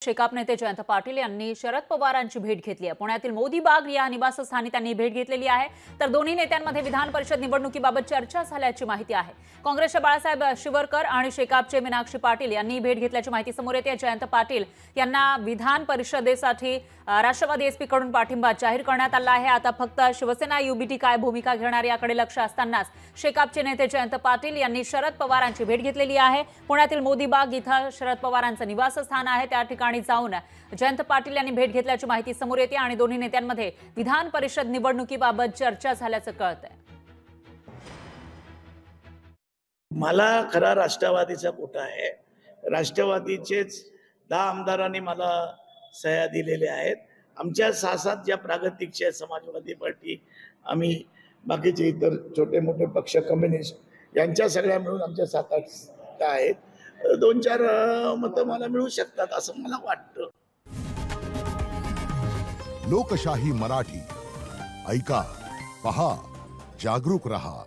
शेकाप नेते जयंत पाटील यांनी शरद पवारांची भेट घेतली आहे। पुण्यातील मोदी बाग या निवासस्थानी त्यांनी भेट घेतलेली आहे। तर दोन्ही नेत्यांमध्ये विधान परिषद निवडणुकीबाबत चर्चा झाल्याची माहिती आहे। काँग्रेसचे बाळासाहेब शिवरकर आणि शेकापचे मीनाक्षी पाटील यांनी भेट घेतल्याची माहिती समोर येते। जयंत पाटील यांना विधान परिषदेसाठी राष्ट्रवादी एसपी कडून पाठिंबा जाहीर करण्यात आला आहे। आता फक्त शिवसेना युबीटी काय भूमिका घेणार याकडे लक्ष असतानाच शेकापचे नेते जयंत पाटील यांनी शरद पवारांची भेट घेतलेली आहे। पुण्यातील मोदी बाग इथं शरद पवारांचं निवासस्थान आहे, त्या ठिकाणी जाऊन जयंत पाटील यांनी भेट घेतल्याची माहिती समोर येते आणि दोन्ही नेत्यांमध्ये विधान परिषद निवडणुकीबाबत चर्चा झाल्याचं कळतंय। मला खरा राष्ट्रवादीचा कोटा आहे। राष्ट्रवादीचेच 10 आमदारांनी मला सह्या दिलेल्या आहेत। आमच्या 6-7 ज्या प्रागतिकच्या समाजवादी पार्टी, आम्ही बाकीचे इतर छोटे मोठे पक्ष, कम्युनिस्ट यांच्या सगळ्या मिळून आमच्या 7-8 आहेत। 2-4 मतं मला मिळू शकतात असं मला वाटतं। लोकशाही मराठी ऐका, पहा, जागरूक रहा।